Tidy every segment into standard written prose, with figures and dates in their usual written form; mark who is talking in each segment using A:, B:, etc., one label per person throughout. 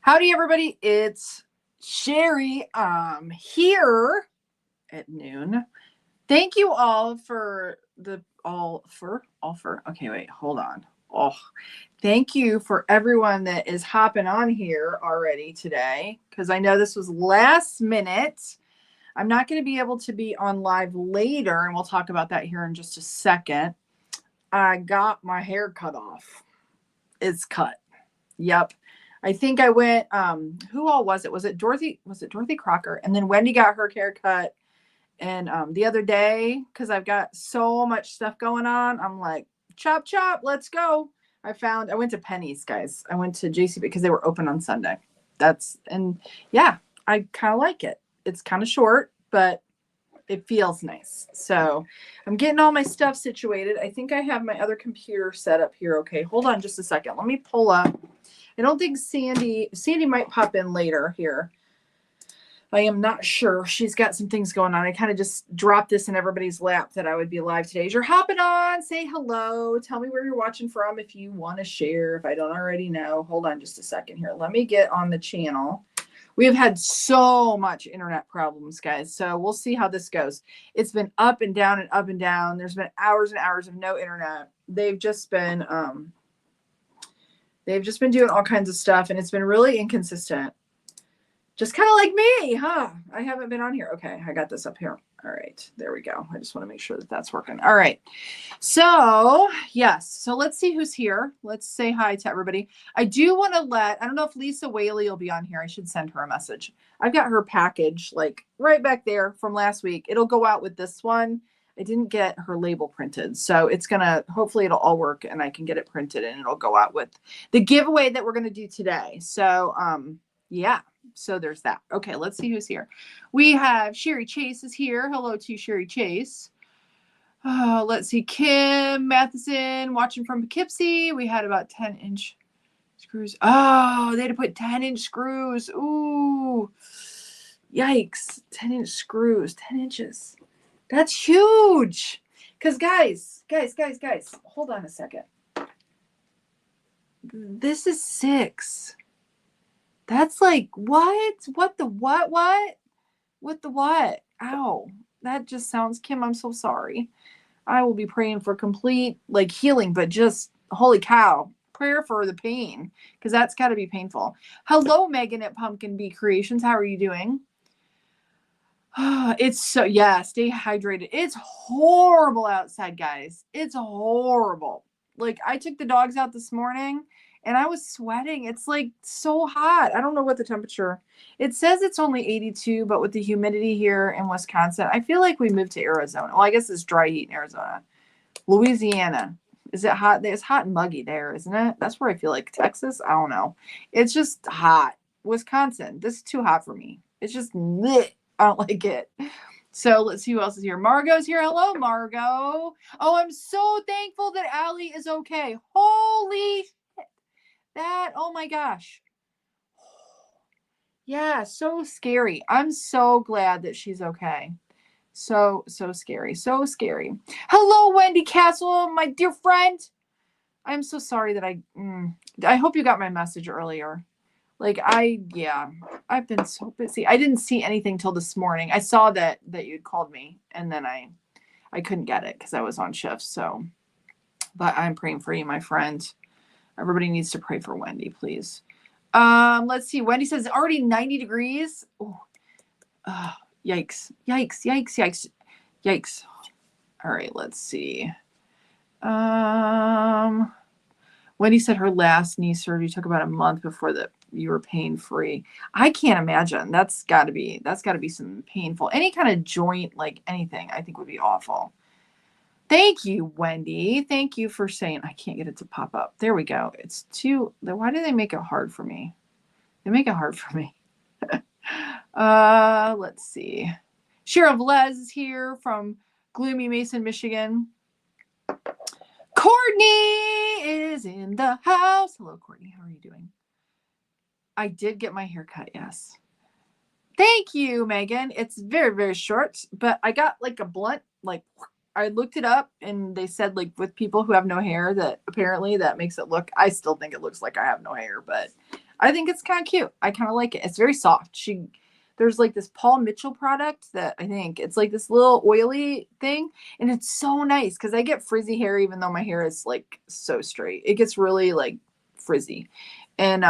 A: Howdy, everybody. It's Cheri here at noon. Thank you all for okay, wait, hold on. Thank you for everyone that is hopping on here already today, because I know this was last minute. I'm not going to be able to be on live later, and we'll talk about that here in just a second. I got my hair cut off. It's cut. Yep. I think I went, who all was it? Was it Dorothy Crocker? And then Wendy got her hair cut. And the other day, because I've got so much stuff going on, I'm like, chop, chop, let's go. I went to Penny's, guys. I went to JC because they were open on Sunday. Yeah, I kind of like it. It's kind of short, but it feels nice. So I'm getting all my stuff situated. I think I have my other computer set up here. Okay, hold on just a second. Let me pull up. I don't think Sandy might pop in later here. I am not sure. She's got some things going on. I kind of just dropped this in everybody's lap that I would be live today. As you're hopping on, say hello. Tell me where you're watching from if you want to share, if I don't already know. Hold on just a second here. Let me get on the channel. We have had so much internet problems, guys. So we'll see how this goes. It's been up and down and up and down. There's been hours and hours of no internet. They've just been doing all kinds of stuff, and it's been really inconsistent. Just kind of like me, huh? I haven't been on here. Okay, I got this up here. All right, there we go. I just want to make sure that that's working. All right. So, yes. So let's see who's here. Let's say hi to everybody. I do want to I don't know if Lisa Whaley will be on here. I should send her a message. I've got her package like right back there from last week. It'll go out with this one. I didn't get her label printed. So it's going to, hopefully it'll all work and I can get it printed and it'll go out with the giveaway that we're going to do today. So, yeah. So there's that. Okay, let's see who's here. We have Cheri Chase is here. Hello to Cheri Chase. Let's see. Kim Matheson watching from Poughkeepsie. We had about 10-inch screws. Oh, they had to put 10-inch screws. Ooh, yikes. 10-inch screws. 10 inches. That's huge. Because guys, hold on a second. This is 6. That's like, what? What the what? What the what? Ow. That just sounds, Kim, I'm so sorry. I will be praying for complete like healing, but just holy cow. Prayer for the pain, because that's got to be painful. Hello, Megan at Pumpkin Bee Creations. How are you doing? It's so, yeah, stay hydrated. It's horrible outside, guys. It's horrible. Like, I took the dogs out this morning and I was sweating. It's like so hot. I don't know what the temperature. It says it's only 82, but with the humidity here in Wisconsin, I feel like we moved to Arizona. Well, I guess it's dry heat in Arizona. Louisiana. Is it hot? It's hot and muggy there, isn't it? That's where I feel like Texas. I don't know. It's just hot. Wisconsin. This is too hot for me. It's just lit. I don't like it. So let's see who else is here. Margot's here. Hello, Margot. Oh, I'm so thankful that Allie is okay. Holy shit. Oh my gosh. Yeah, so scary. I'm so glad that she's okay. So scary. So scary. Hello, Wendy Castle, my dear friend. I'm so sorry that I hope you got my message earlier. Like, I've been so busy. I didn't see anything till this morning. I saw that you'd called me, and then I couldn't get it because I was on shift. So, but I'm praying for you, my friend. Everybody needs to pray for Wendy, please. Let's see. Wendy says already 90 degrees. Oh, yikes. All right, let's see. Wendy said her last knee surgery took about a month before you were pain free. I can't imagine. That's gotta be some painful, any kind of joint, like anything, I think would be awful. Thank you, Wendy. Thank you for saying, I can't get it to pop up. There we go. It's too, why do they make it hard for me? They make it hard for me. Let's see. Cheryl Velez is here from Gloomy Mason, Michigan. Courtney is in the house. Hello, Courtney. How are you doing? I did get my hair cut, yes. Thank you, Megan. It's very, very short, but I got like a blunt, like, I looked it up and they said, like, with people who have no hair, that apparently that makes it look, I still think it looks like I have no hair, but I think it's kind of cute. I kind of like it. It's very soft. There's like this Paul Mitchell product that I think it's like this little oily thing, and it's so nice because I get frizzy hair even though my hair is like so straight. It gets really like frizzy, and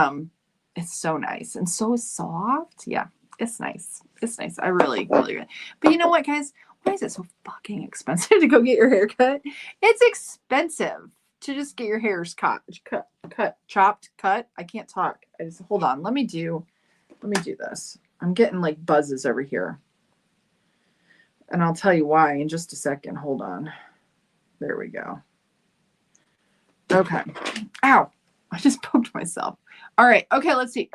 A: it's so nice and so soft. Yeah, it's nice. It's nice. I really, really, really. But you know what, guys? Why is it so fucking expensive to go get your hair cut? It's expensive to just get your hairs chopped. I can't talk. Hold on. Let me do this. I'm getting like buzzes over here. And I'll tell you why in just a second. Hold on. There we go. Okay. Ow. I just poked myself. All right. Okay, let's see.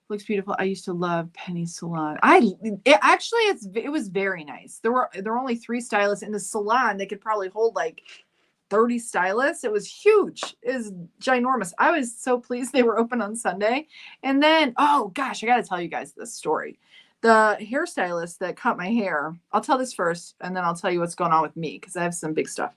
A: Looks beautiful. I used to love Penny Salon. It was very nice. There were only 3 stylists in the salon. They could probably hold like 30 stylists. It was huge. It was ginormous. I was so pleased they were open on Sunday. And then, oh gosh, I got to tell you guys this story. The hairstylist that cut my hair, I'll tell this first, and then I'll tell you what's going on with me because I have some big stuff.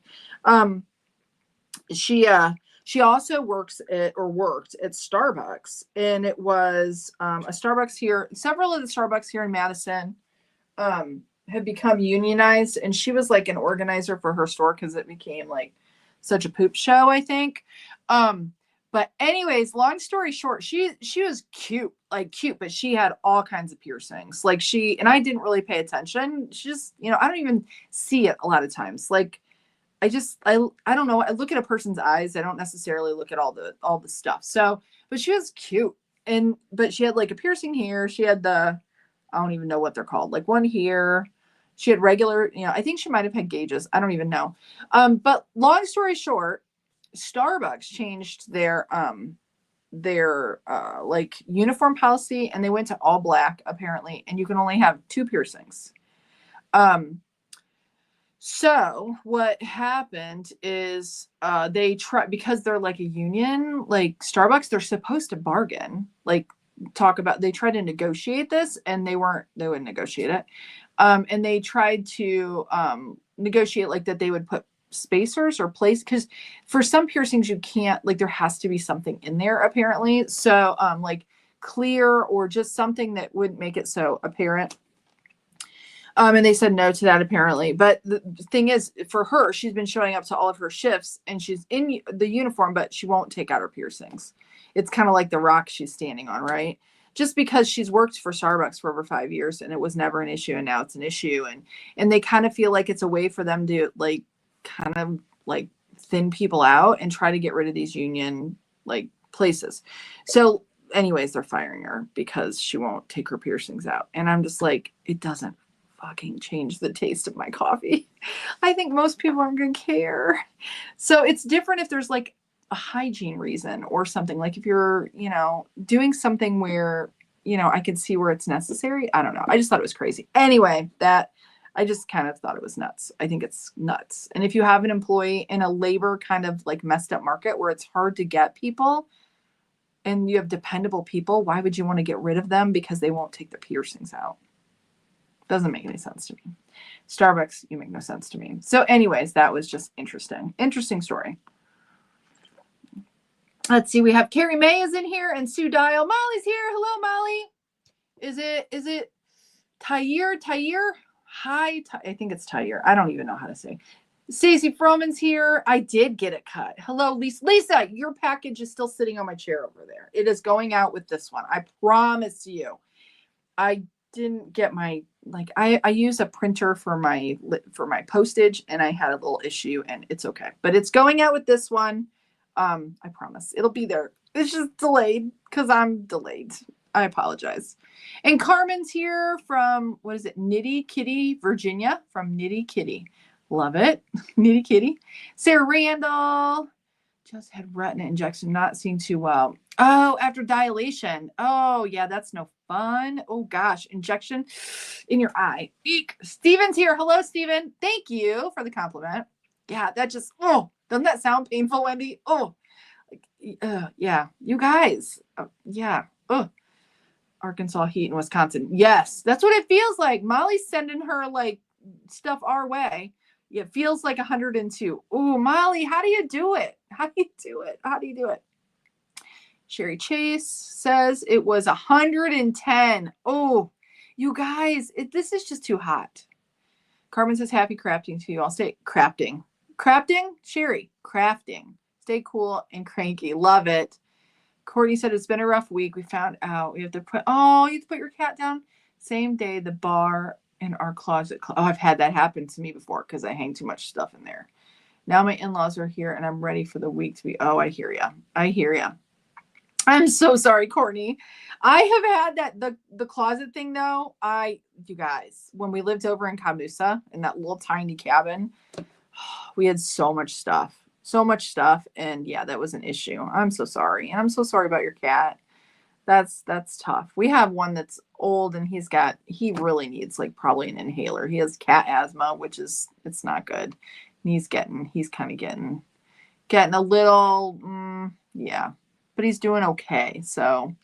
A: She also worked at Starbucks, and it was a Starbucks here. Several of the Starbucks here in Madison had become unionized, and she was like an organizer for her store because it became like such a poop show, I think. But anyways, long story short, she was cute, but she had all kinds of piercings. And I didn't really pay attention. She just, I don't even see it a lot of times. Like I don't know. I look at a person's eyes. I don't necessarily look at all the stuff. So, but she was cute, but she had like a piercing here. She had I don't even know what they're called. Like one here. She had regular, I think she might have had gauges. I don't even know. But long story short, Starbucks changed their like uniform policy, and they went to all black apparently, and you can only have 2 piercings. So what happened is they try, because they're like a union, like Starbucks, they're supposed to bargain, like they tried to negotiate this, and they wouldn't negotiate it. And they tried to negotiate like that they would put spacers or place, because for some piercings you can't, like there has to be something in there apparently. So like clear or just something that wouldn't make it so apparent. And they said no to that apparently. But the thing is, for her, she's been showing up to all of her shifts and she's in the uniform, but she won't take out her piercings. It's kind of like the rock she's standing on, right? Just because she's worked for Starbucks for over 5 years and it was never an issue, and now it's an issue. And they kind of feel like it's a way for them to like kind of like thin people out and try to get rid of these union like places. So anyways, they're firing her because she won't take her piercings out. And I'm just like, it doesn't fucking change the taste of my coffee. I think most people aren't gonna care. So it's different if there's like a hygiene reason or something, like if you're, doing something where, I can see where it's necessary. I don't know. I just thought it was crazy. Anyway, I just kind of thought it was nuts. I think it's nuts. And if you have an employee in a labor kind of like messed up market where it's hard to get people and you have dependable people, why would you want to get rid of them because they won't take the piercings out? Doesn't make any sense to me. Starbucks, you make no sense to me. So anyways, that was just interesting. Interesting story. Let's see. We have Carrie May is in here and Sue Dial. Molly's here. Hello, Molly. Is it Tyre? Hi. I think it's Tyre. I don't even know how to say. Stacey Froman's here. I did get it cut. Hello, Lisa. Lisa, your package is still sitting on my chair over there. It is going out with this one. I promise you. I didn't get my, I use a printer for my postage, and I had a little issue, and it's okay, but it's going out with this one. I promise it'll be there. It's just delayed because I'm delayed. I apologize. And Carmen's here from, what is it? Nitty Kitty, Virginia, from Nitty Kitty. Love it. Nitty Kitty. Sarah Randall just had retina injection, not seeing too well. Oh, after dilation. Oh, yeah, that's no fun. Oh, gosh. Injection in your eye. Eek. Steven's here. Hello, Steven. Thank you for the compliment. Yeah, that just, doesn't that sound painful, Wendy? Oh, yeah. You guys. Yeah. Oh, Arkansas heat in Wisconsin. Yes, that's what it feels like. Molly's sending her like stuff our way. It feels like 102. Oh, Molly, how do you do it? How do you do it? Sherry Chase says it was 110. Oh, you guys, this is just too hot. Carmen says happy crafting to you all. Stay crafting. Crafting? Sherry, crafting. Stay cool and cranky. Love it. Courtney said it's been a rough week. We found out we have to put, oh, you have to put your cat down. Same day, the bar in our closet. Oh, I've had that happen to me before because I hang too much stuff in there. Now my in-laws are here and I'm ready for the week to be, oh, I hear ya. I hear ya. I'm so sorry, Courtney. I have had that, the closet thing though. You guys, when we lived over in Camusa in that little tiny cabin, we had so much stuff. And yeah, that was an issue. I'm so sorry. And I'm so sorry about your cat. That's tough. We have one that's old and he really needs like probably an inhaler. He has cat asthma, which is, it's not good. And he's kind of getting a little, yeah, but he's doing okay. So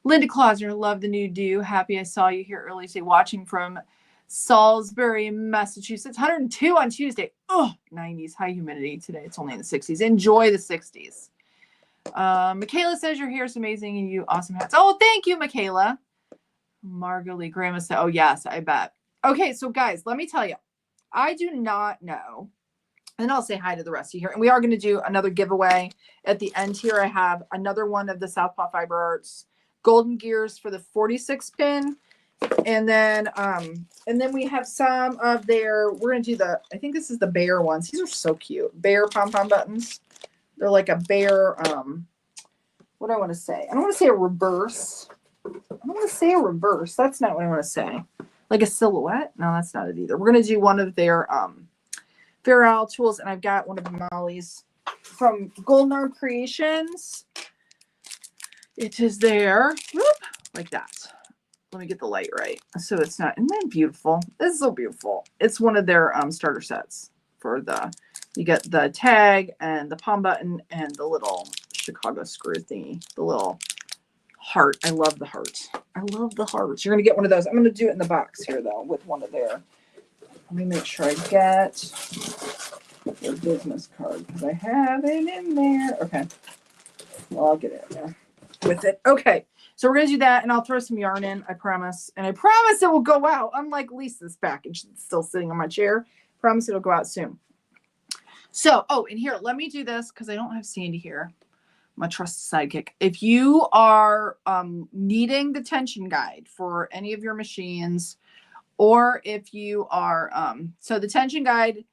A: Linda Clauser, love the new do. Happy I saw you here early today watching from Salisbury, Massachusetts. 102 on Tuesday. Oh, 90s. High humidity today. It's only in the 60s. Enjoy the 60s. Michaela says your hair is amazing and you awesome hats. Oh, thank you, Michaela. Margot Grandma said, oh, yes, I bet. Okay, so guys, let me tell you. I do not know. And I'll say hi to the rest of you here. And we are going to do another giveaway at the end here. I have another one of the Southpaw Fiber Arts Golden Gears for the 46 pin. And then we have some of their, we're going to do I think this is the bear ones. These are so cute. Bear pom-pom buttons. They're like a bear, what do I want to say? I don't want to say a reverse. That's not what I want to say. Like a silhouette? No, that's not it either. We're going to do one of their Fair Isle tools, and I've got one of Molly's from Golden Arm Creations. It is there. Whoop, like that. Let me get the light right. So it's not, isn't that beautiful? This is so beautiful. It's one of their starter sets for you get the tag and the palm button and the little Chicago screw thingy, the little heart. I love the heart. You're going to get one of those. I'm going to do it in the box here though with one of their, let me make sure I get their business card because I have it in there. Okay. Well, I'll get it in there with it. Okay. So we're going to do that and I'll throw some yarn in. I promise. And I promise it will go out. Unlike Lisa's package that's still sitting on my chair. Promise it'll go out soon. So, oh, and here, let me do this because I don't have Sandy here. My trusted sidekick. If you are needing the tension guide for any of your machines, or if you are, so the tension guide,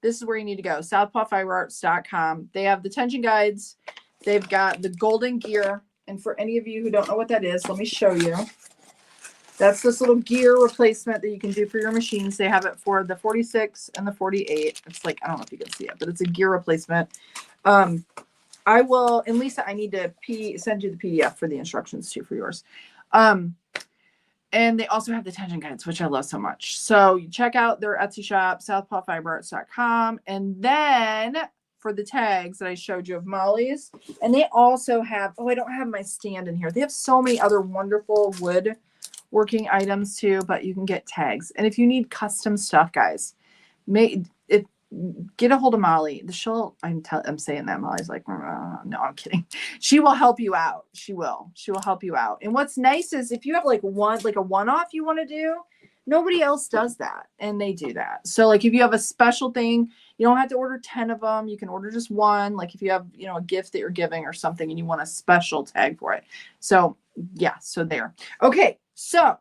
A: this is where you need to go, southpawfiberarts.com. They have the tension guides. They've got the golden gear. And for any of you who don't know what that is, let me show you. That's this little gear replacement that you can do for your machines. They have it for the 46 and the 48. It's like, I don't know if you can see it, but it's a gear replacement. I will, and Lisa, I need to send you the PDF for the instructions too for yours. And they also have the tension guides, which I love so much. So you check out their Etsy shop, southpawfiberarts.com. And then for the tags that I showed you of Molly's, and they also have, oh, I don't have my stand in here. They have so many other wonderful wood working items too, but you can get tags. And if you need custom stuff, guys, get a hold of Molly. I'm saying that Molly's like, no, I'm kidding. She will help you out. She will help you out. And what's nice is if you have like a one-off you want to do, nobody else does that. And they do that. So like if you have a special thing, you don't have to order 10 of them. You can order just one. Like if you have, a gift that you're giving or something and you want a special tag for it. So yeah, so there. Okay. So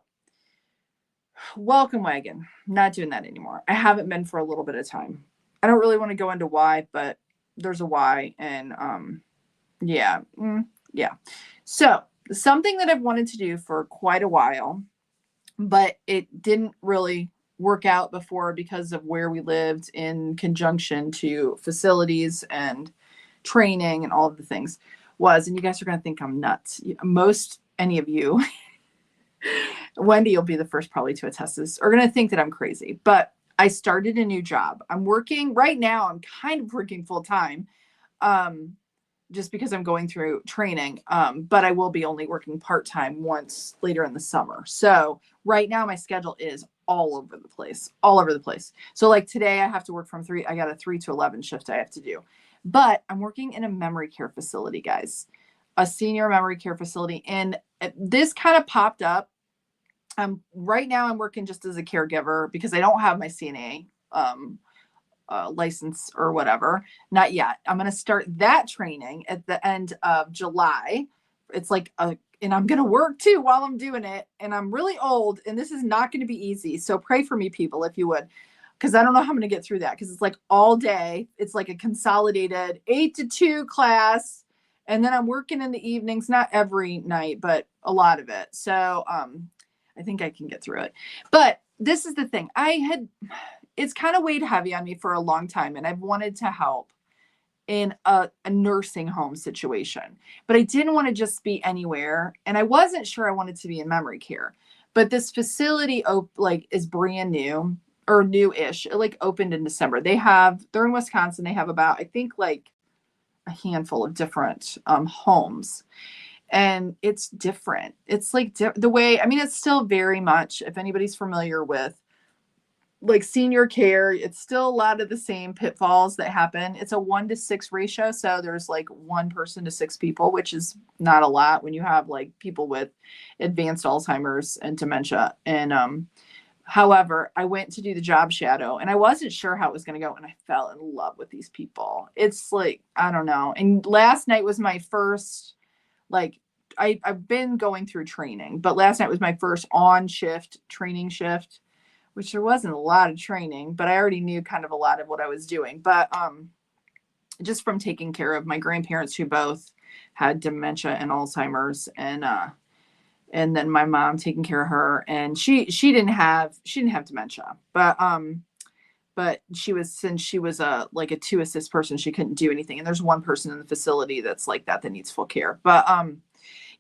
A: welcome wagon. Not doing that anymore. I haven't been for a little bit of time. I don't really want to go into why, but there's a why. And yeah. So something that I've wanted to do for quite a while, but it didn't really work out before because of where we lived in conjunction to facilities and training and all of the things was, and you guys are going to think I'm nuts. Any of you, Wendy, you'll be the first probably to attest this, are going to think that I'm crazy, but I started a new job. I'm working right now. I'm kind of working full time, just because I'm going through training. But I will be only working part-time once later in the summer. So right now my schedule is all over the place. So like today I have to work from 3. I got a 3 to 11 shift I have to do, but I'm working in a memory care facility, guys. a senior memory care facility. And this kind of popped up. Right now I'm working just as a caregiver because I don't have my CNA license or whatever. Not yet. I'm going to start that training at the end of July. It's like and I'm going to work too while I'm doing it. And I'm really old and this is not going to be easy. So pray for me, people, if you would, because I don't know how I'm going to get through that. Because it's like all day. It's like a consolidated 8 to 2 class. And then I'm working in the evenings, not every night, but a lot of it. So I think I can get through it. But this is the thing. It's kind of weighed heavy on me for a long time. And I've wanted to help in a nursing home situation, but I didn't want to just be anywhere. And I wasn't sure I wanted to be in memory care, but this facility is brand new or new-ish. It like opened in December. They're in Wisconsin. They have about, I think like a handful of different homes. And it's different. It's like the way, I mean, it's still very much, if anybody's familiar with like senior care, it's still a lot of the same pitfalls that happen. It's a 1-to-6 ratio. So there's like 1 person to 6 people, which is not a lot when you have like people with advanced Alzheimer's and dementia. And, however, I went to do the job shadow and I wasn't sure how it was going to go. And I fell in love with these people. It's like, I don't know. And last night was my first, like, I've been going through training, but last night was my first on shift training shift, which there wasn't a lot of training, but I already knew kind of a lot of what I was doing. But just from taking care of my grandparents who both had dementia and Alzheimer's, and then my mom taking care of her, and she didn't have dementia, but since she was like a 2 assist person, she couldn't do anything. And there's 1 person in the facility that's like that needs full care. But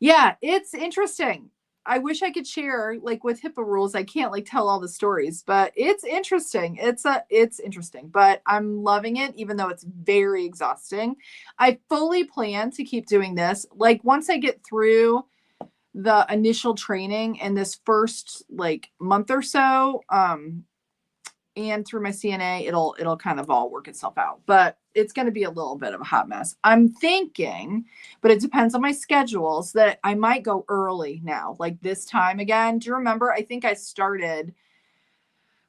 A: yeah, it's interesting. I wish I could share, like with HIPAA rules, I can't like tell all the stories, but it's interesting. It's interesting, but I'm loving it, even though it's very exhausting. I fully plan to keep doing this. Like once I get through the initial training in this first like month or so, and through my CNA, it'll kind of all work itself out, but it's going to be a little bit of a hot mess. I'm thinking, but it depends on my schedules, that I might go early now, like this time again. Do you remember? I think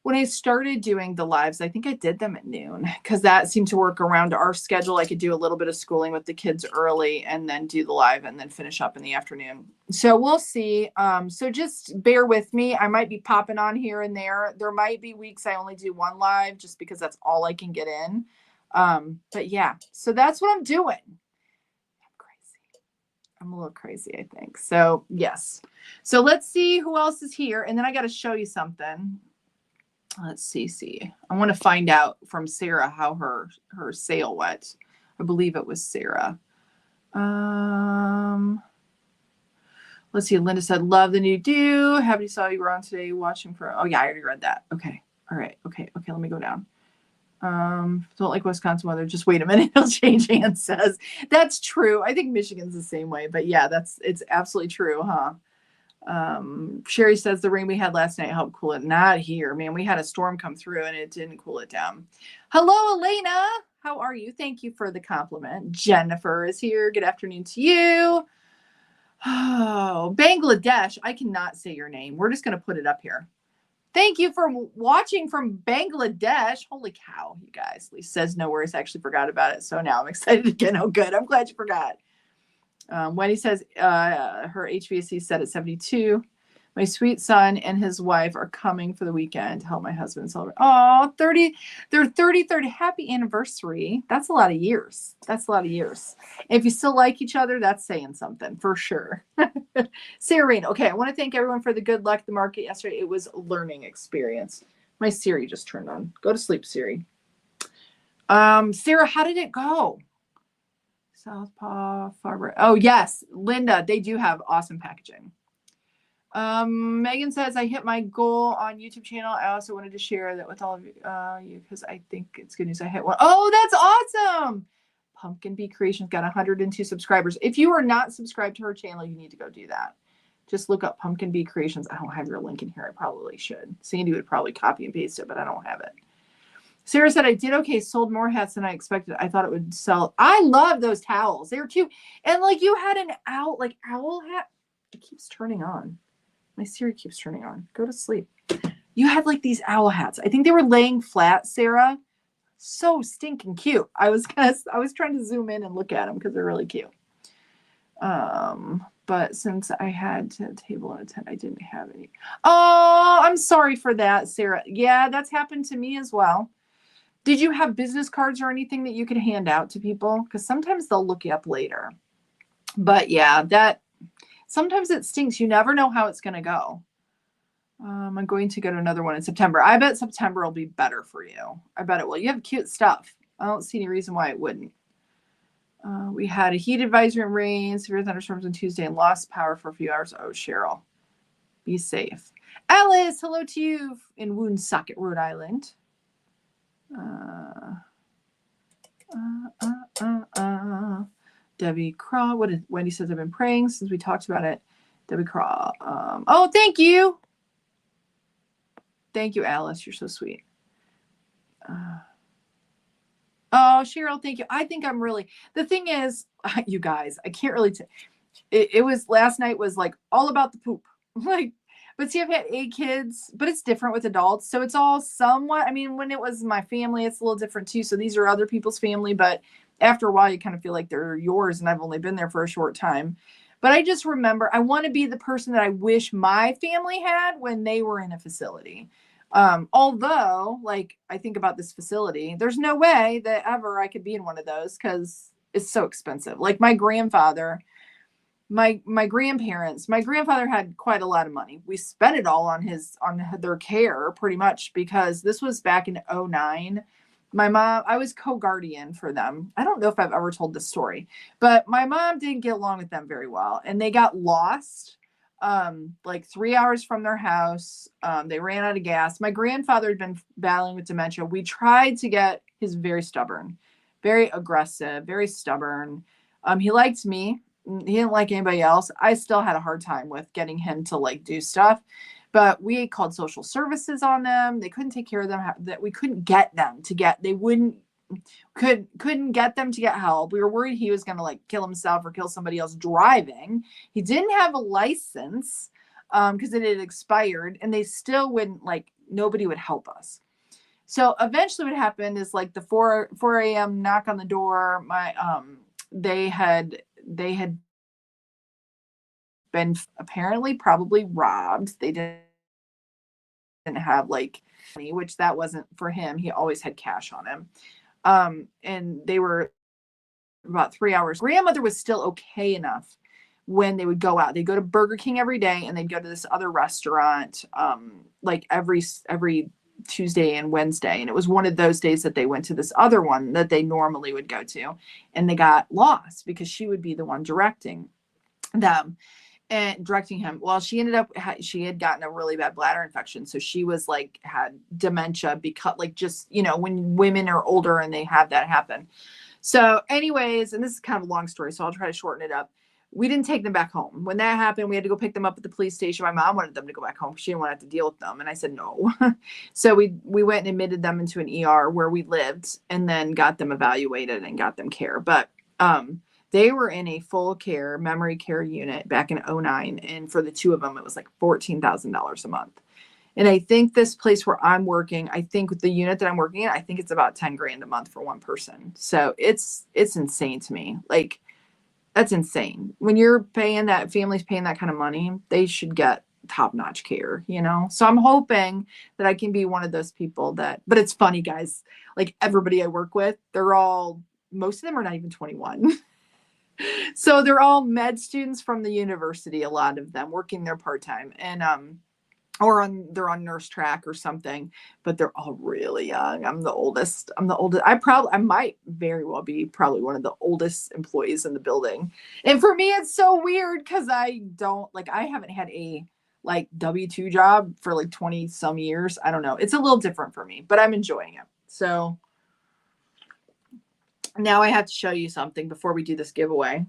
A: when I started doing the lives, I think I did them at noon because that seemed to work around our schedule. I could do a little bit of schooling with the kids early and then do the live and then finish up in the afternoon. So we'll see. So just bear with me. I might be popping on here and there. There might be weeks I only do 1 live just because that's all I can get in. But yeah, so that's what I'm doing. I'm crazy. I'm a little crazy, I think. So yes. So let's see who else is here. And then I got to show you something. Let's see. I want to find out from Sarah how her sale went. I believe it was Sarah. Let's see. Linda said, love the new do. Happy saw you were on today watching for, oh yeah, I already read that. Okay. All right. Okay. Let me go down. Don't like Wisconsin weather. Just wait a minute. It'll change hands, says. That's true. I think Michigan's the same way, but yeah, it's absolutely true, huh? Cheri says the rain we had last night helped cool it. Not here, man. We had a storm come through and it didn't cool it down. Hello, Elena. How are you? Thank you for the compliment. Jennifer is here. Good afternoon to you. Oh, Bangladesh. I cannot say your name. We're just going to put it up here. Thank you for watching from Bangladesh. Holy cow, you guys. Lisa says no worries. I actually forgot about it. So now I'm excited again. Oh, good. I'm glad you forgot. Wendy says her HVAC set at 72. My sweet son and his wife are coming for the weekend to help my husband celebrate. Oh, their 33rd happy anniversary. That's a lot of years. If you still like each other, that's saying something for sure. Sarah, okay, I want to thank everyone for the good luck at the market yesterday. It was a learning experience. My Siri just turned on. Go to sleep, Siri. Sarah, how did it go? Southpaw Farber. Oh, yes. Linda, they do have awesome packaging. Megan says, I hit my goal on YouTube channel. I also wanted to share that with all of you because I think it's good news. I hit 1. Oh, that's awesome. Pumpkin Bee Creations got 102 subscribers. If you are not subscribed to her channel, you need to go do that. Just look up Pumpkin Bee Creations. I don't have your link in here. I probably should. Sandy would probably copy and paste it, but I don't have it. Sarah said, I did okay, sold more hats than I expected. I thought it would sell. I love those towels. They were cute. And like you had an owl hat. It keeps turning on. My Siri keeps turning on. Go to sleep. You had like these owl hats. I think they were laying flat, Sarah. So stinking cute. I was trying to zoom in and look at them because they're really cute. But since I had a table and a tent, I didn't have any. Oh, I'm sorry for that, Sarah. Yeah, that's happened to me as well. Did you have business cards or anything that you could hand out to people? Because sometimes they'll look you up later. But yeah, that sometimes it stinks. You never know how it's going to go. I'm going to go to another one in September. I bet September will be better for you. I bet it will. You have cute stuff. I don't see any reason why it wouldn't. We had a heat advisory and rain, severe thunderstorms on Tuesday, and lost power for a few hours. Oh, Cheryl, be safe. Alice, hello to you in Woonsocket, Rhode Island. Debbie Craw. What did Wendy says? I've been praying since we talked about it. Debbie Craw. Oh, thank you. Thank you, Alice. You're so sweet. Oh, Cheryl, thank you. I think I'm really, the thing is, you guys, I can't really, it was, last night was like all about the poop. Like, but see, I've had 8 kids, but it's different with adults. So it's all somewhat, I mean, when it was my family, it's a little different too. So these are other people's family, but after a while, you kind of feel like they're yours. And I've only been there for a short time. But I just remember, I want to be the person that I wish my family had when they were in a facility. Although, like, I think about this facility, there's no way that ever I could be in one of those because it's so expensive. Like my grandfather, my grandparents, my grandfather had quite a lot of money. We spent it all on their care pretty much because this was back in 2009. My mom, I was co-guardian for them. I don't know if I've ever told this story, but my mom didn't get along with them very well and they got lost. Like 3 hours from their house. They ran out of gas. My grandfather had been battling with dementia. We tried to get, he's very stubborn, very aggressive, very stubborn. He liked me. He didn't like anybody else. I still had a hard time with getting him to like do stuff, but we called social services on them. They couldn't take care of them. That we couldn't get them to get, they couldn't get them to get help. We were worried he was going to like kill himself or kill somebody else driving. He didn't have a license because it had expired and they still wouldn't, like, nobody would help us. So eventually what happened is like the 4 a.m. knock on the door. They had been apparently probably robbed. They didn't have like money, which that wasn't for him. He always had cash on him. And they were about 3 hours. Grandmother was still okay enough when they would go out. They'd go to Burger King every day and they'd go to this other restaurant like every Tuesday and Wednesday. And it was one of those days that they went to this other one that they normally would go to. And they got lost because she would be the one directing them and directing him. Well, she had gotten a really bad bladder infection. So she was like, had dementia because like, just, you know, when women are older and they have that happen. So anyways, and this is kind of a long story, so I'll try to shorten it up. We didn't take them back home. When that happened, we had to go pick them up at the police station. My mom wanted them to go back home. She didn't want to have to deal with them. And I said, no. So we went and admitted them into an ER where we lived and then got them evaluated and got them care. But they were in a full care memory care unit back in 2009. And for the 2 of them, it was like $14,000 a month. And I think this place where I'm working, I think with the unit that I'm working in, I think it's about 10 grand a month for one person. So it's insane to me. Like, that's insane. When you're paying that, family's paying that kind of money, they should get top-notch care, you know? So I'm hoping that I can be one of those people that, but it's funny, guys, like everybody I work with, most of them are not even 21. So they're all med students from the university, a lot of them working there part-time. And, they're on nurse track or something, but they're all really young. I'm the oldest. I might very well be probably one of the oldest employees in the building. And for me, it's so weird because I haven't had a like W-2 job for like 20 some years. I don't know. It's a little different for me, but I'm enjoying it. So now I have to show you something before we do this giveaway.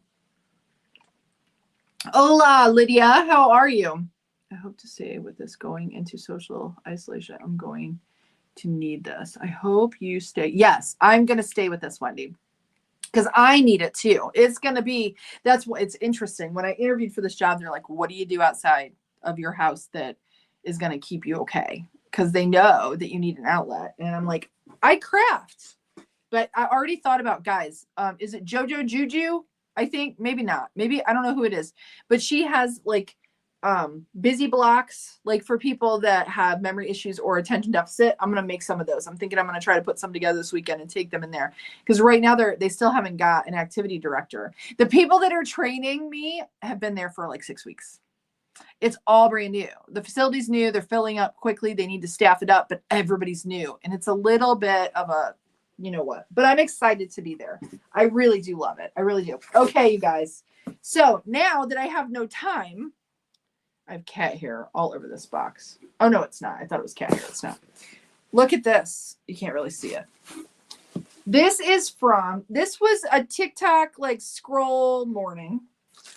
A: Hola, Lydia. How are you? I hope to stay with this going into social isolation. I'm going to need this. I hope you stay. Yes, I'm going to stay with this, Wendy, because I need it too. It's going to be, that's what it's interesting. When I interviewed for this job, they're like, what do you do outside of your house that is going to keep you okay? Because they know that you need an outlet. And I'm like, I craft. But I already thought about, guys, is it JoJo Juju? I think maybe not. Maybe I don't know who it is. But she has like busy blocks, like for people that have memory issues or attention deficit. I'm going to make some of those. I'm thinking I'm going to try to put some together this weekend and take them in there, because right now they still haven't got an activity director. The people that are training me have been there for like 6 weeks. It's all brand new. The facility's new. They're filling up quickly. They need to staff it up, but everybody's new. And it's a little bit of a, you know what, but I'm excited to be there. I really do love it. I really do. Okay, you guys. So now that I have no time, I have cat hair all over this box. Oh, no, it's not. I thought it was cat hair. It's not. Look at this. You can't really see it. This was a TikTok like scroll morning.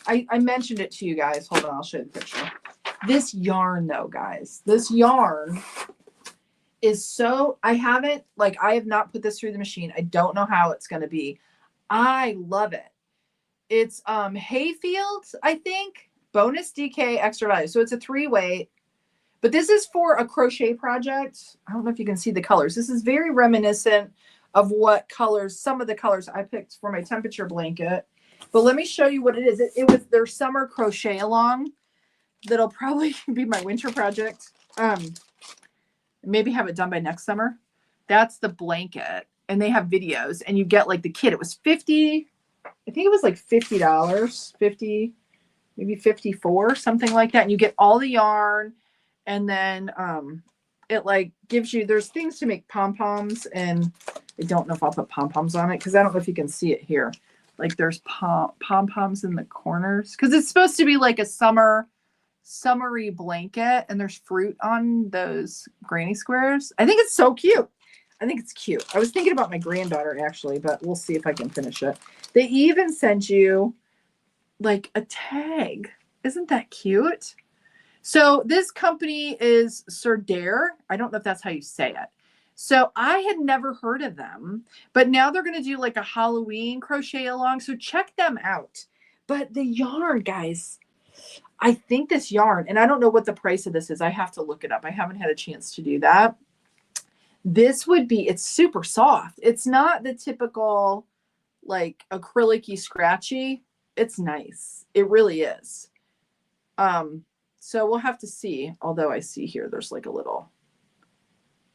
A: I mentioned it to you guys. Hold on, I'll show you the picture. This yarn though, guys, this yarn is so, I have not put this through the machine. I don't know how it's going to be. I love it. It's Hayfields, I think. Bonus DK extra value. So it's a 3-weight, but this is for a crochet project. I don't know if you can see the colors. This is very reminiscent of what colors, some of the colors I picked for my temperature blanket. But let me show you what it is. It was their summer crochet along. That'll probably be my winter project. Maybe have it done by next summer. That's the blanket. And they have videos. And you get like the kit. It was $50. I think it was like $50. 50, maybe 54, something like that. And you get all the yarn. And then it like gives you, there's things to make pom-poms. And I don't know if I'll put pom-poms on it, because I don't know if you can see it here. Like there's pom-poms in the corners. Because it's supposed to be like a summery blanket, and there's fruit on those granny squares. I think it's so cute. I think it's cute. I was thinking about my granddaughter actually, but we'll see if I can finish it. They even sent you like a tag. Isn't that cute? So this company is Surdare. I don't know if that's how you say it. So I had never heard of them, but now they're going to do like a Halloween crochet along. So check them out. But the yarn, guys, I think this yarn, and I don't know what the price of this is. I have to look it up. I haven't had a chance to do that. This would be, it's super soft. It's not the typical like acrylic-y scratchy. It's nice. It really is. So we'll have to see. Although I see here, there's like a little,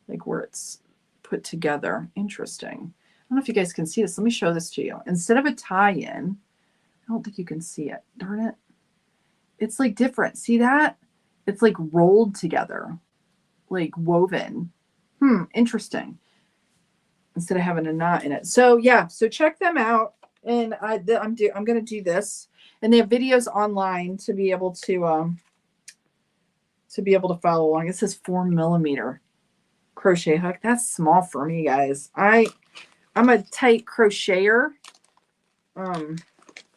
A: like where it's put together. Interesting. I don't know if you guys can see this. Let me show this to you. Instead of a tie-in, I don't think you can see it. Darn it. It's like different. See that? It's like rolled together, like woven. Interesting. Instead of having a knot in it. So yeah, so check them out. And I'm going to do this, and they have videos online to be able to follow along. It says 4mm crochet hook. That's small for me, guys. I'm a tight crocheter.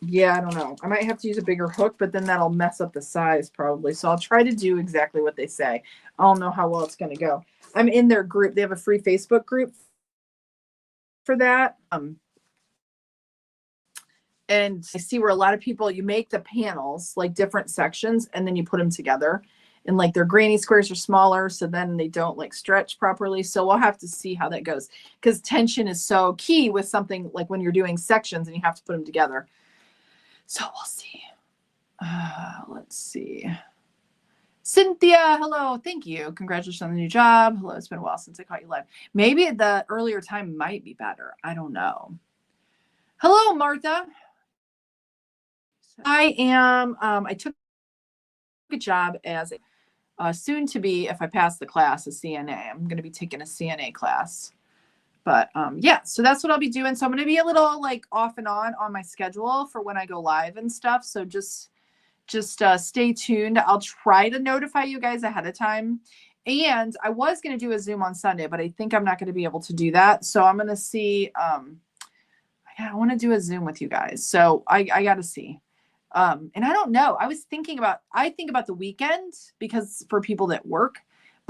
A: Yeah, I don't know. I might have to use a bigger hook, but then that'll mess up the size probably. So I'll try to do exactly what they say. I don't know how well it's going to go. I'm in their group. They have a free Facebook group for that. And I see where a lot of people, you make the panels like different sections, and then you put them together. And like their granny squares are smaller, so then they don't like stretch properly. So we'll have to see how that goes, because tension is so key with something like when you're doing sections and you have to put them together. So we'll see. Let's see. Cynthia, hello. Thank you. Congratulations on the new job. Hello. It's been a while since I caught you live. Maybe the earlier time might be better. I don't know. Hello, Martha. I am, I took a job as a soon to be, if I pass the class, a CNA. I'm going to be taking a CNA class. But yeah, so that's what I'll be doing. So I'm going to be a little like off and on my schedule for when I go live and stuff. So just stay tuned. I'll try to notify you guys ahead of time. And I was going to do a Zoom on Sunday, but I think I'm not going to be able to do that. So I'm going to see. I want to do a Zoom with you guys. So I got to see. And I don't know. I think about the weekend, because for people that work,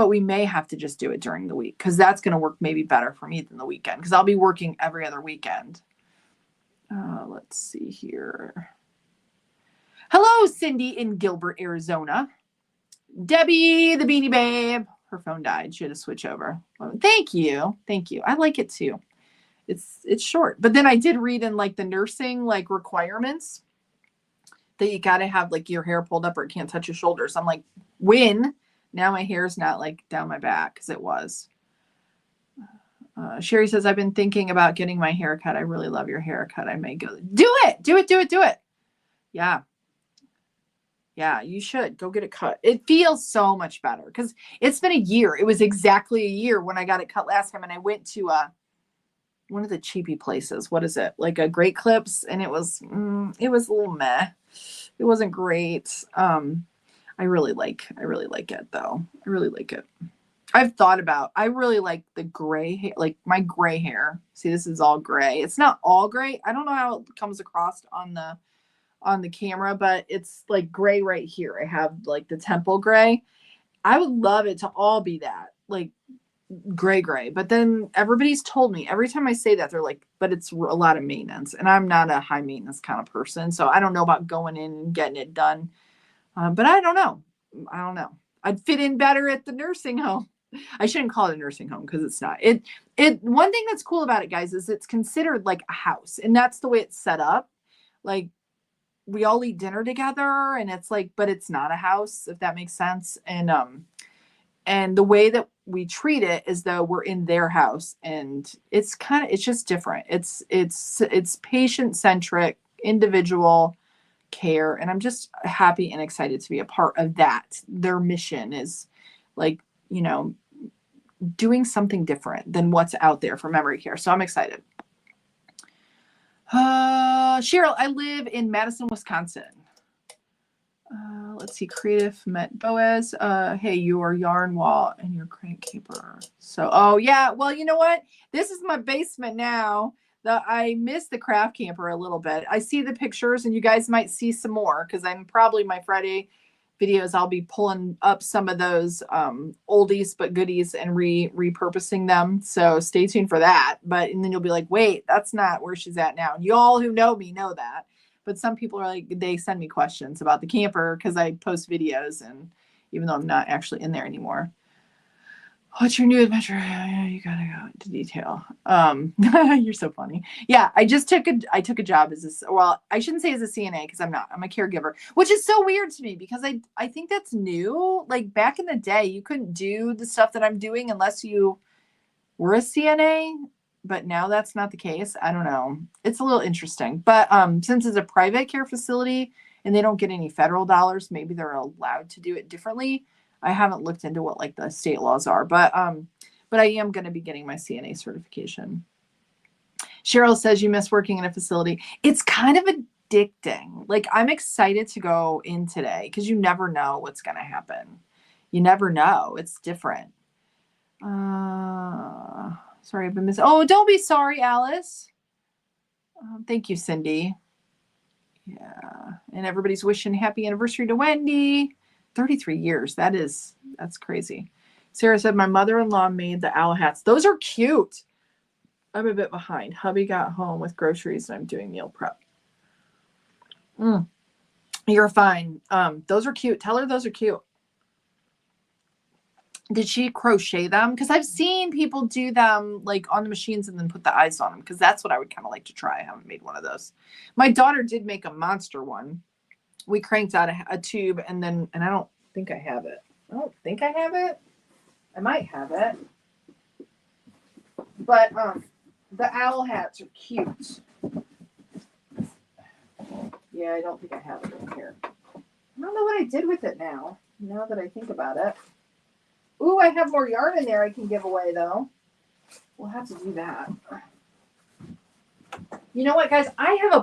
A: but we may have to just do it during the week because that's going to work maybe better for me than the weekend because I'll be working every other weekend. Let's see here. Hello, Cindy in Gilbert, Arizona. Debbie, the Beanie Babe. Her phone died. She had to switch over. Thank you. Thank you. I like it too. It's short. But then I did read in like the nursing like requirements that you got to have like your hair pulled up or it can't touch your shoulders. I'm like, when? Now my hair's not like down my back because it was. Cheri says, I've been thinking about getting my hair cut. I really love your haircut. I may go. Do it. Do it. Do it. Do it. Yeah. Yeah, you should go get it cut. It feels so much better because it's been a year. It was exactly a year when I got it cut last time. And I went to one of the cheapy places. What is it? Like a Great Clips. And it was a little meh. It wasn't great. I really like it though. I really like it. I've thought about, I really like the gray hair, like my gray hair. See, this is all gray. It's not all gray. I don't know how it comes across on the camera, but it's like gray right here. I have like the temple gray. I would love it to all be that, like gray. But then everybody's told me every time I say that, they're like, but it's a lot of maintenance. And I'm not a high maintenance kind of person. So I don't know about going in and getting it done. But I don't know. I'd fit in better at the nursing home. I shouldn't call it a nursing home because it's not. One thing that's cool about it, guys, is it's considered like a house. And that's the way it's set up. Like we all eat dinner together and it's like, but it's not a house, if that makes sense. And the way that we treat it is though we're in their house and it's just different. It's patient centric, individual care. And I'm just happy and excited to be a part of that. Their mission is like, doing something different than what's out there for memory care. So I'm excited. Cheryl, I live in Madison, Wisconsin. Let's see. Creative met Boaz. Hey, your yarn wall and your crank keeper. So, oh yeah. Well, you know what? This is my basement now. I miss the craft camper a little bit. I see the pictures and you guys might see some more because I'm probably my Friday videos. I'll be pulling up some of those oldies but goodies and repurposing them. So stay tuned for that. And then you'll be like, wait, that's not where she's at now. And you all who know me know that. But some people are like, they send me questions about the camper because I post videos and even though I'm not actually in there anymore. What's your new adventure? Yeah, you gotta go into detail. You're so funny. Yeah, I took a job as I shouldn't say as a CNA because I'm not. I'm a caregiver, which is so weird to me because I think that's new. Like back in the day, you couldn't do the stuff that I'm doing unless you were a CNA, but now that's not the case. I don't know. It's a little interesting. But since it's a private care facility and they don't get any federal dollars, maybe they're allowed to do it differently. I haven't looked into what like the state laws are, but I am going to be getting my CNA certification. Cheryl says you miss working in a facility. It's kind of addicting. Like I'm excited to go in today because you never know what's going to happen. You never know. It's different. Sorry, I've been missing. Oh, don't be sorry, Alice. Thank you, Cindy. Yeah. And everybody's wishing happy anniversary to Wendy. 33 years. That's crazy. Sarah said, my mother-in-law made the owl hats. Those are cute. I'm a bit behind. Hubby got home with groceries and I'm doing meal prep. You're fine. Those are cute. Tell her those are cute. Did she crochet them? Because I've seen people do them like on the machines and then put the eyes on them because that's what I would kind of like to try. I haven't made one of those. My daughter did make a monster one. We cranked out a tube and I don't think I have it. I might have it. But the owl hats are cute. Yeah, I don't think I have it in here. I don't know what I did with it now that I think about it. Ooh, I have more yarn in there I can give away though. We'll have to do that. You know what, guys? I have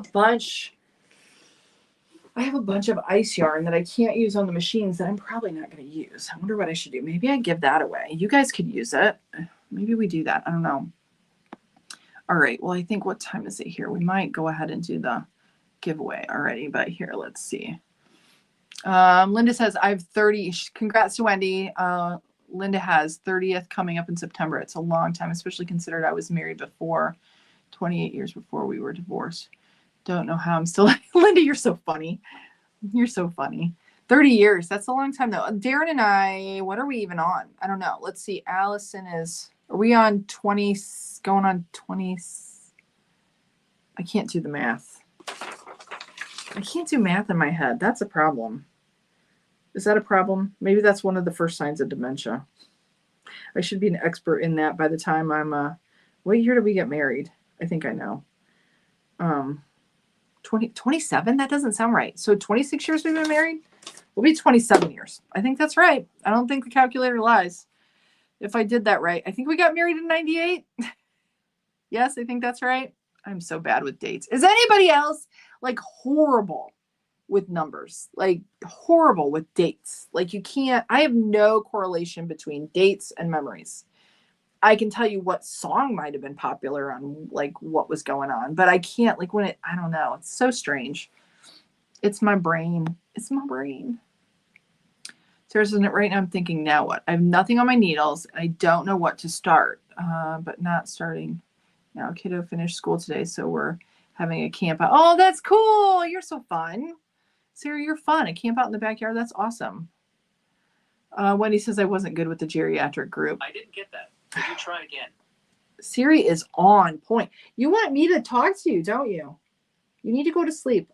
A: a bunch of ice yarn that I can't use on the machines that I'm probably not going to use. I wonder what I should do. Maybe I give that away. You guys could use it. Maybe we do that. I don't know. All right. Well, I think what time is it here? We might go ahead and do the giveaway already, but here, let's see. Linda says, I have 30. Congrats to Wendy. Linda has 30th coming up in September. It's a long time, especially considered I was married before, 28 years before we were divorced. Don't know how I'm still. Linda, you're so funny. You're so funny. 30 years. That's a long time though. Darren and I, what are we even on? I don't know. Let's see. Allison are we on 20, going on 20? I can't do the math. I can't do math in my head. That's a problem. Is that a problem? Maybe that's one of the first signs of dementia. I should be an expert in that by the time I'm, what year did we get married? I think I know. 27? That doesn't sound right. So 26 years we've been married? We'll be 27 years. I think that's right. I don't think the calculator lies. If I did that right, I think we got married in 98. Yes, I think that's right. I'm so bad with dates. Is anybody else like horrible with numbers? Like horrible with dates? Like you can't, I have no correlation between dates and memories. I can tell you what song might have been popular on like what was going on, but I can't like when I don't know. It's so strange. It's my brain. It's my brain. Sarah's in it right now. I'm thinking now what? I have nothing on my needles. I don't know what to start, but not starting now. Kiddo finished school today, so we're having a camp out. Oh, that's cool. You're so fun. Sarah, you're fun. A camp out in the backyard. That's awesome. Wendy says I wasn't good with the geriatric group.
B: I didn't get that. Could you try again?
A: Siri is on point. You want me to talk to you, don't you? You need to go to sleep.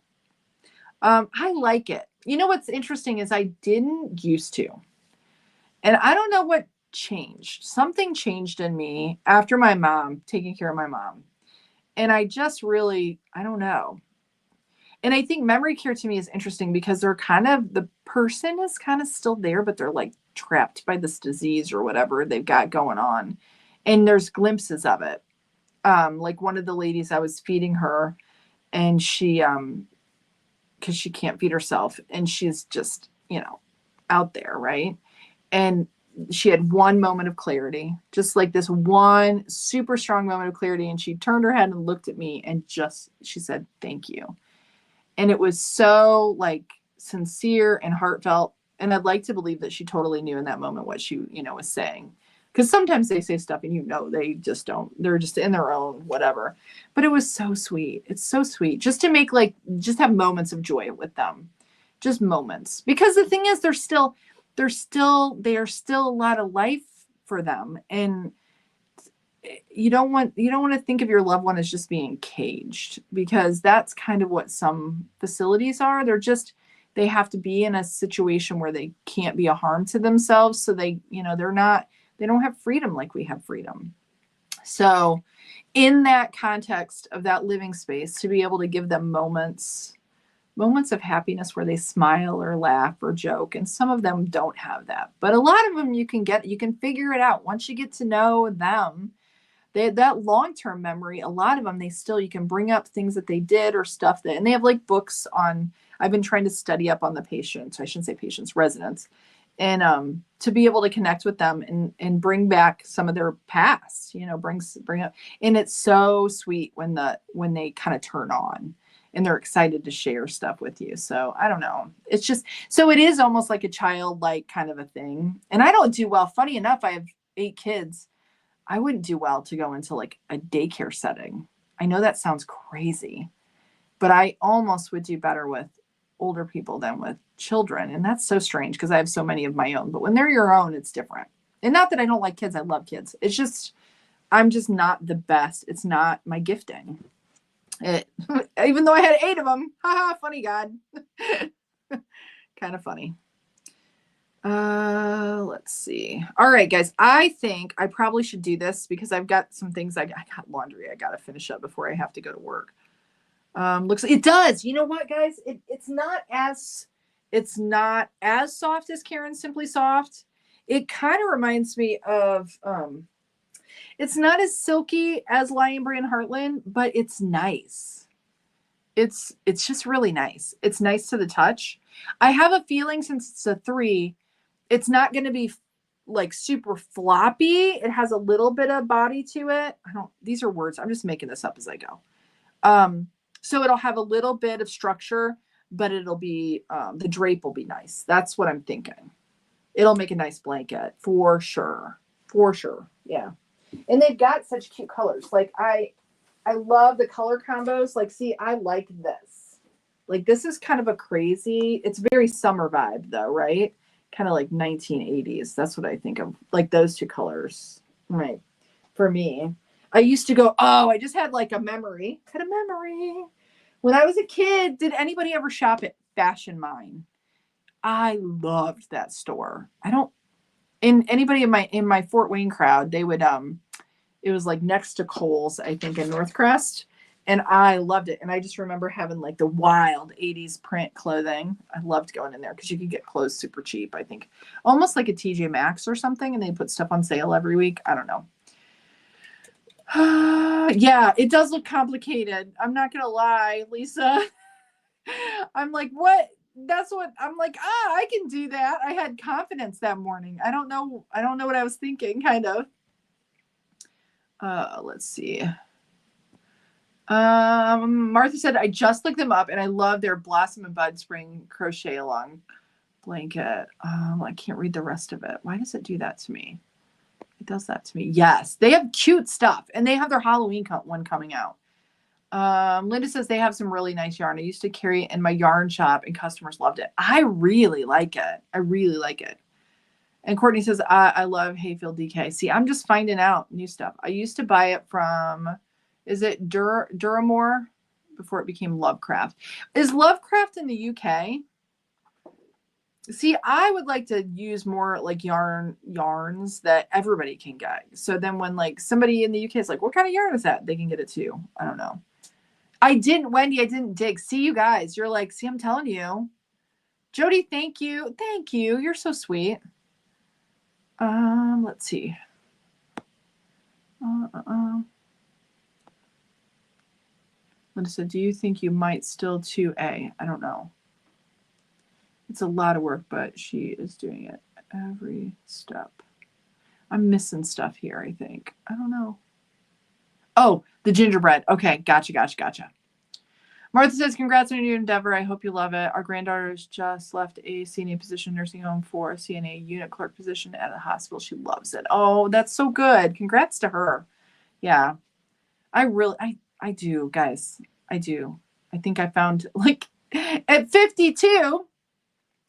A: I like it. You know what's interesting is I didn't used to. And I don't know what changed. Something changed in me after my mom, taking care of my mom. And I just really, I don't know. And I think memory care to me is interesting because they're kind of, the person is kind of still there, but they're like trapped by this disease or whatever they've got going on. And there's glimpses of it. Like one of the ladies, I was feeding her and she, because she can't feed herself and she's just, out there, right? And she had one moment of clarity, just like this one super strong moment of clarity. And she turned her head and looked at me and she said, thank you. And it was so like sincere and heartfelt. And I'd like to believe that she totally knew in that moment what she, was saying. Because sometimes they say stuff and they just don't. They're just in their own whatever. But it was so sweet. It's so sweet. Just to make just have moments of joy with them. Just moments. Because the thing is, they are still a lot of life for them. And you don't want to think of your loved one as just being caged, because that's kind of what some facilities are. They have to be in a situation where they can't be a harm to themselves. So they don't have freedom like we have freedom. So in that context of that living space, to be able to give them moments of happiness where they smile or laugh or joke. And some of them don't have that, but a lot of them you can figure it out once you get to know them. That long-term memory, a lot of them, you can bring up things that they did or stuff and they have like books on, I've been trying to study up on the patients. I shouldn't say patients, residents. And to be able to connect with them and bring back some of their past, bring up. And it's so sweet when they kind of turn on and they're excited to share stuff with you. So I don't know. It's just, so it is almost like a childlike kind of a thing. And I don't do well. Funny enough, I have 8 kids. I wouldn't do well to go into like a daycare setting. I know that sounds crazy, but I almost would do better with older people than with children. And that's so strange because I have so many of my own, but when they're your own, it's different. And not that I don't like kids. I love kids. It's just, I'm just not the best. It's not my gifting. Even though I had 8 of them, haha, funny God, kind of funny. Let's see. All right, guys, I think I probably should do this because I've got some things. I got laundry I got to finish up before I have to go to work. Looks like it does. You know what, guys? It's not as soft as Karen's Simply Soft. It kind of reminds me of, it's not as silky as Lion Brand Heartland, but it's nice. It's just really nice. It's nice to the touch. I have a feeling since it's a 3, it's not going to be like super floppy. It has a little bit of body to it. These are words. I'm just making this up as I go. So it'll have a little bit of structure, but it'll be, the drape will be nice. That's what I'm thinking. It'll make a nice blanket for sure. For sure. Yeah. And they've got such cute colors. Like I love the color combos. Like, see, I like this. Like, this is kind of a crazy, it's very summer vibe though, right? Kind of like 1980s. That's what I think of. Like those two colors. Right. For me. I used to go, oh, I just had like a memory. Had a memory. When I was a kid, did anybody ever shop at Fashion Mine? I loved that store. I don't, in anybody in my Fort Wayne crowd, they would it was like next to Kohl's, I think, in Northcrest. And I loved it. And I just remember having like the wild 80s print clothing. I loved going in there because you could get clothes super cheap, I think. Almost like a TJ Maxx or something. And they put stuff on sale every week. I don't know. Yeah, it does look complicated. I'm not going to lie, Lisa. I'm like, what? That's what I'm like. I can do that. I had confidence that morning. I don't know what I was thinking, kind of. Let's see. Martha said, I just looked them up and I love their Blossom and Bud Spring crochet along blanket. I can't read the rest of it. Why does it do that to me? It does that to me. Yes, they have cute stuff and they have their Halloween one coming out. Linda says they have some really nice yarn. I used to carry it in my yarn shop and customers loved it. I really like it. I really like it. And Courtney says, I love Hayfield DK. See, I'm just finding out new stuff. I used to buy it from, is it Duramore before it became Lovecraft? Is Lovecraft in the UK? See, I would like to use more like yarns that everybody can get. So then when like somebody in the UK is like, what kind of yarn is that? They can get it too. I don't know. Wendy, I didn't dig. See, you guys, you're like, see, I'm telling you. Jody, thank you. Thank you. You're so sweet. Let's see. Linda said, do you think you might still 2A? I don't know. It's a lot of work, but she is doing it every step. I'm missing stuff here, I think. I don't know. Oh, the gingerbread. Okay, gotcha. Martha says, congrats on your new endeavor. I hope you love it. Our granddaughter's just left a CNA position nursing home for a CNA unit clerk position at a hospital. She loves it. Oh, that's so good. Congrats to her. Yeah. I do, guys. I do. I think I found like at 52,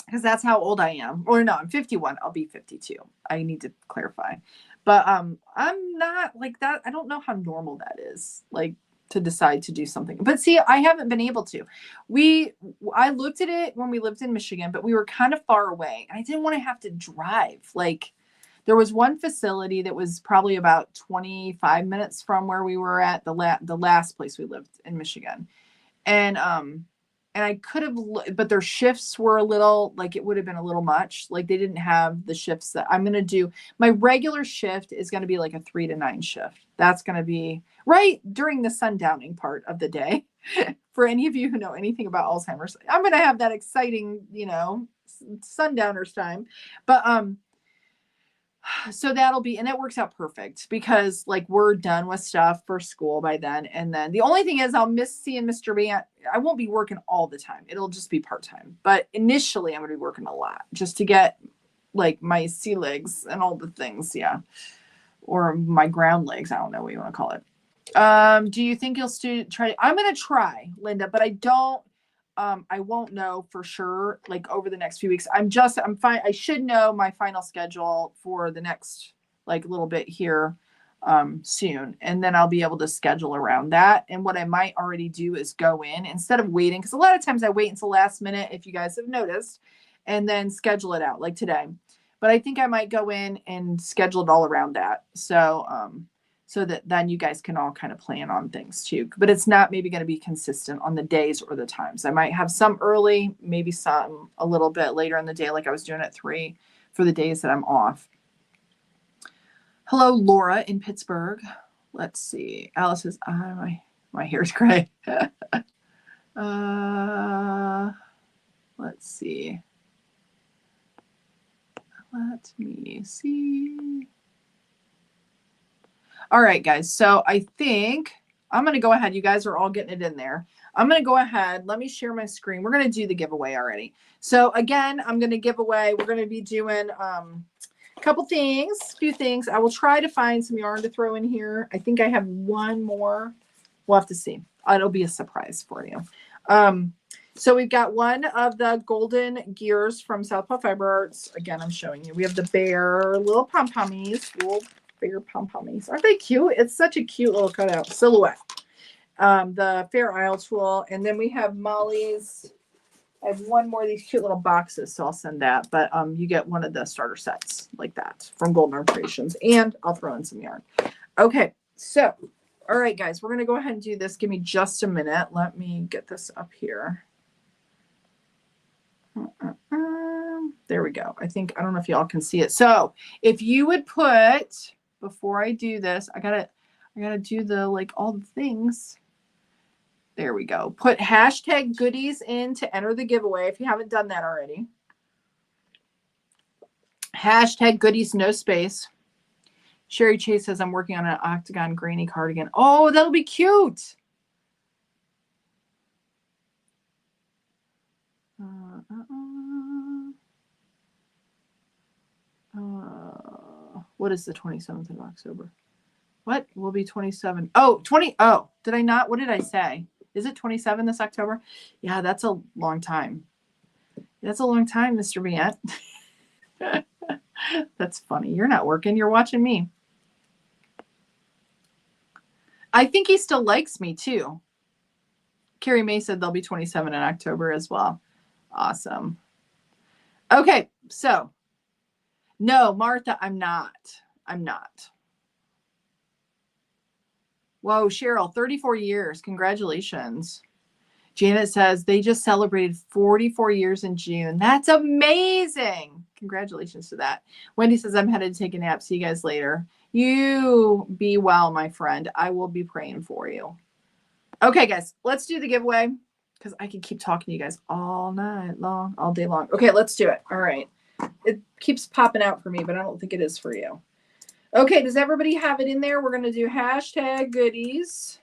A: because that's how old I am. Or no, I'm 51. I'll be 52. I need to clarify. But I'm not like that. I don't know how normal that is, like to decide to do something. But see, I haven't been able to. I looked at it when we lived in Michigan, but we were kind of far away. I didn't want to have to drive. Like there was one facility that was probably about 25 minutes from where we were at the last place we lived in Michigan. And I could have, but their shifts were a little, like it would have been a little much. Like they didn't have the shifts that I'm going to do. My regular shift is going to be like a 3 to 9 shift. That's going to be right during the sundowning part of the day. For any of you who know anything about Alzheimer's, I'm going to have that exciting, sundowners time. But, so that'll be, and it works out perfect because like we're done with stuff for school by then. And then the only thing is I'll miss seeing Mr. Bant. I won't be working all the time. It'll just be part-time, but initially I'm going to be working a lot just to get like my sea legs and all the things. Yeah. Or my ground legs. I don't know what you want to call it. Do you think you'll try? I'm going to try, Linda, but I won't know for sure, like over the next few weeks. I'm fine. I should know my final schedule for the next like little bit here soon. And then I'll be able to schedule around that. And what I might already do is go in instead of waiting. Cause a lot of times I wait until last minute, if you guys have noticed, and then schedule it out like today. But I think I might go in and schedule it all around that. So that then you guys can all kind of plan on things too. But it's not maybe going to be consistent on the days or the times. I might have some early, maybe some a little bit later in the day, like I was doing at 3 for the days that I'm off. Hello, Laura in Pittsburgh. Let's see. Alice says, my hair's gray. Let's see. Let me see. All right, guys. So I think I'm going to go ahead. You guys are all getting it in there. I'm going to go ahead. Let me share my screen. We're going to do the giveaway already. So again, I'm going to give away. We're going to be doing a few things. I will try to find some yarn to throw in here. I think I have one more. We'll have to see. It'll be a surprise for you. So we've got one of the golden gears from Southpaw Fiber Arts. Again, I'm showing you. We have the bear little pom-pommies, little bear pom-pommies. Aren't they cute? It's such a cute little cutout silhouette. The Fair Isle tool. And then we have Molly's. I have one more of these cute little boxes, so I'll send that. But you get one of the starter sets like that from Golden Arm Creations. And I'll throw in some yarn. Okay, so, all right, guys. We're going to go ahead and do this. Give me just a minute. Let me get this up here. There we go. I don't know if y'all can see it. So if you would put, before I do this, I gotta do the, like, all the things. There we go. Put hashtag goodies in to enter the giveaway if you haven't done that already. Hashtag goodies, no space. Cheri Chase says, I'm working on an octagon granny cardigan. Oh, that'll be cute. What is the 27th of October? What will be 27? Oh, 20. Oh, did I not? What did I say? Is it 27 this October? Yeah, that's a long time. That's a long time, Mr. Viet. That's funny. You're not working. You're watching me. I think he still likes me too. Carrie May said they'll be 27 in October as well. Awesome. Okay, so no, Martha, I'm not. Whoa, Cheryl, 34 years. Congratulations. Janet says they just celebrated 44 years in June. That's amazing. Congratulations to that. Wendy says I'm headed to take a nap. See you guys later. You be well, my friend. I will be praying for you. Okay, guys, let's do the giveaway because I can keep talking to you guys all night long, all day long. Okay, let's do it. All right. It keeps popping out for me, but I don't think it is for you. Okay, does everybody have it in there? We're going to do hashtag goodies.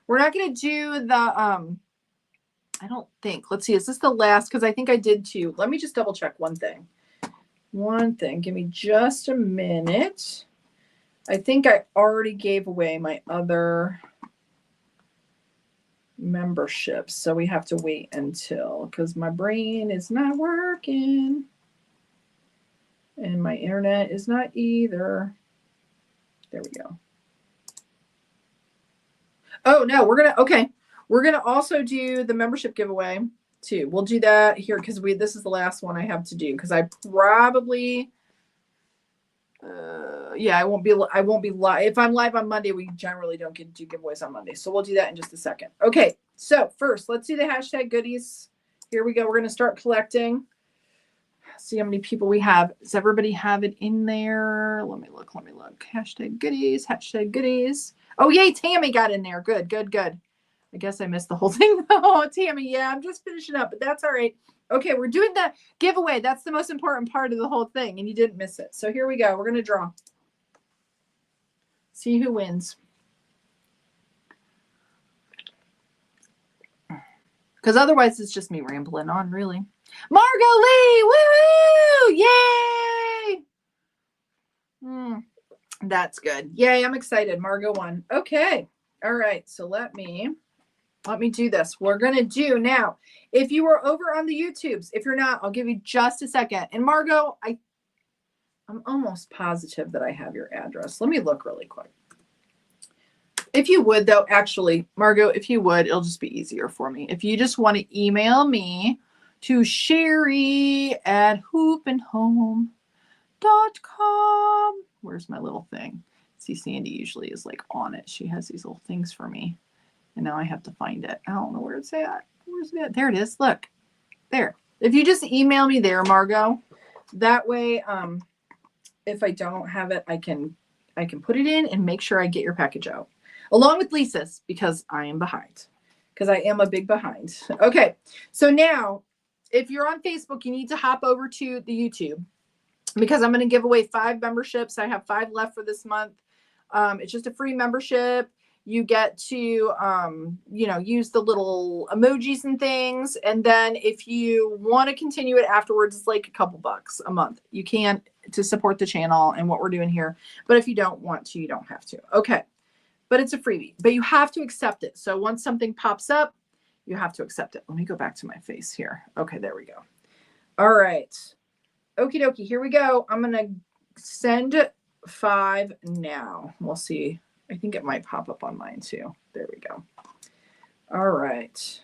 A: We're not going to do the, I don't think. Let's see, is this the last? Because I think I did two. Let me just double check one thing. Give me just a minute. I think I already gave away my other memberships. So we have to wait until, because my brain is not working. And my internet is not either. There we go. Oh, no, we're going to also do the membership giveaway too. We'll do that here because this is the last one I have to do because I probably, I won't be live. If I'm live on Monday, we generally don't do giveaways on Monday. So we'll do that in just a second. Okay. So first, let's do the hashtag goodies. Here we go. We're going to start collecting. See how many people we have. Does everybody have it in there? Let me look. Hashtag goodies. Oh, yay. Tammy got in there. Good. I guess I missed the whole thing. Oh, Tammy. Yeah, I'm just finishing up, but that's all right. Okay, we're doing the giveaway. That's the most important part of the whole thing, and you didn't miss it. So here we go. We're going to draw. See who wins. Because otherwise, it's just me rambling on, really. Margot Lee! Woo! Yay! That's good. Yay, I'm excited. Margot won. Okay. All right. So let me do this. We're going to do now. If you are over on the YouTubes, if you're not, I'll give you just a second. And Margot, I'm almost positive that I have your address. Let me look really quick. If you would, though, actually, Margot, if you would, it'll just be easier for me. If you just want to email me to Cheri@hoopandhome.com. Where's my little thing? See, Sandy usually is like on it. She has these little things for me. And now I have to find it. I don't know where it's at. Where's it at? There it is. Look. There. If you just email me there, Margot, that way, if I don't have it, I can put it in and make sure I get your package out. Along with Lisa's, because I am behind. Because I am a big behind. Okay. So now, if you're on Facebook, you need to hop over to the YouTube because I'm going to give away 5 memberships. I have 5 left for this month. It's just a free membership. You get to, you know, use the little emojis and things. And then if you want to continue it afterwards, it's like a couple bucks a month. You can to support the channel and what we're doing here. But if you don't want to, you don't have to. Okay. But it's a freebie, but you have to accept it. So once something pops up, you have to accept it. Let me go back to my face here. Okay, there we go. All right. Okie dokie, here we go. I'm going to send 5 now. We'll see. I think it might pop up on mine too. There we go. All right.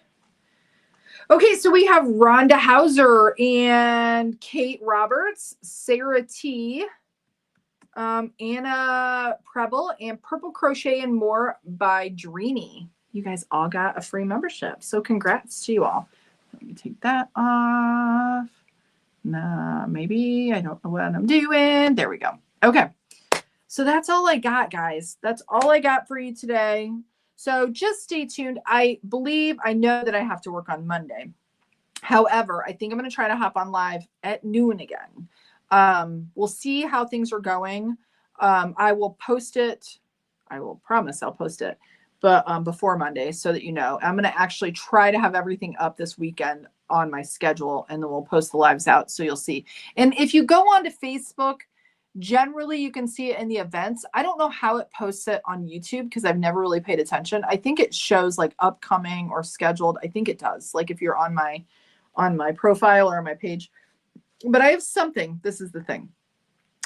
A: Okay, so we have Rhonda Hauser and Kate Roberts, Sarah T, Anna Preble, and Purple Crochet and More by Dreamy. You guys all got a free membership. So congrats to you all. Let me take that off. Nah, maybe I don't know what I'm doing. There we go. Okay. So that's all I got, guys. That's all I got for you today. So just stay tuned. I know that I have to work on Monday. However, I think I'm going to try to hop on live at noon again. We'll see how things are going. I will post it. I will promise I'll post it, but before Monday so that you know. I'm going to actually try to have everything up this weekend on my schedule, and then we'll post the lives out so you'll see. And if you go on to Facebook, generally you can see it in the events. I don't know how it posts it on YouTube because I've never really paid attention. I think it shows like upcoming or scheduled. I think it does. Like if you're on my profile or on my page. But I have something. This is the thing.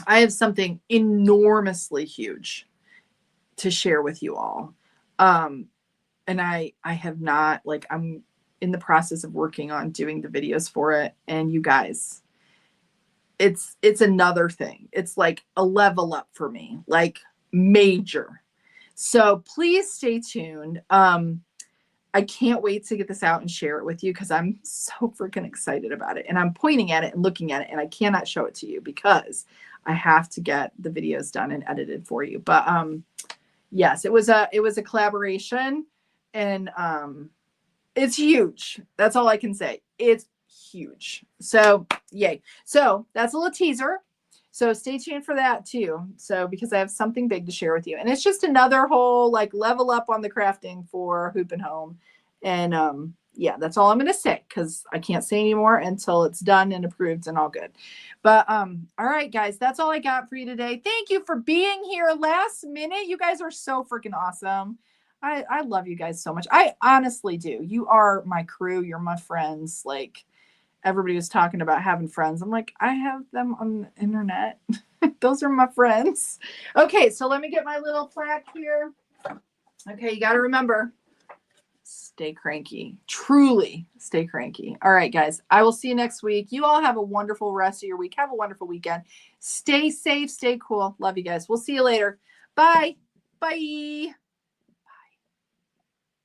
A: I have something enormously huge to share with you all. And I have not, like, I'm in the process of working on doing the videos for it. And you guys, it's another thing. It's like a level up for me, like major. So please stay tuned. I can't wait to get this out and share it with you because I'm so freaking excited about it. And I'm pointing at it and looking at it, and I cannot show it to you because I have to get the videos done and edited for you. But yes, it was a collaboration, and it's huge. That's all I can say. It's huge. So yay. So that's a little teaser. So stay tuned for that too. So because I have something big to share with you. And it's just another whole like level up on the crafting for Hoop and Home. And yeah, that's all I'm going to say because I can't say anymore until it's done and approved and all good. But all right, guys, that's all I got for you today. Thank you for being here last minute. You guys are so freaking awesome. I love you guys so much. I honestly do. You are my crew. You're my friends. Like, everybody was talking about having friends. I'm like, I have them on the internet. Those are my friends. Okay, so let me get my little plaque here. Okay, you got to remember, stay cranky. Truly stay cranky. All right, guys, I will see you next week. You all have a wonderful rest of your week. Have a wonderful weekend. Stay safe, stay cool. Love you guys. We'll see you later. Bye. Bye.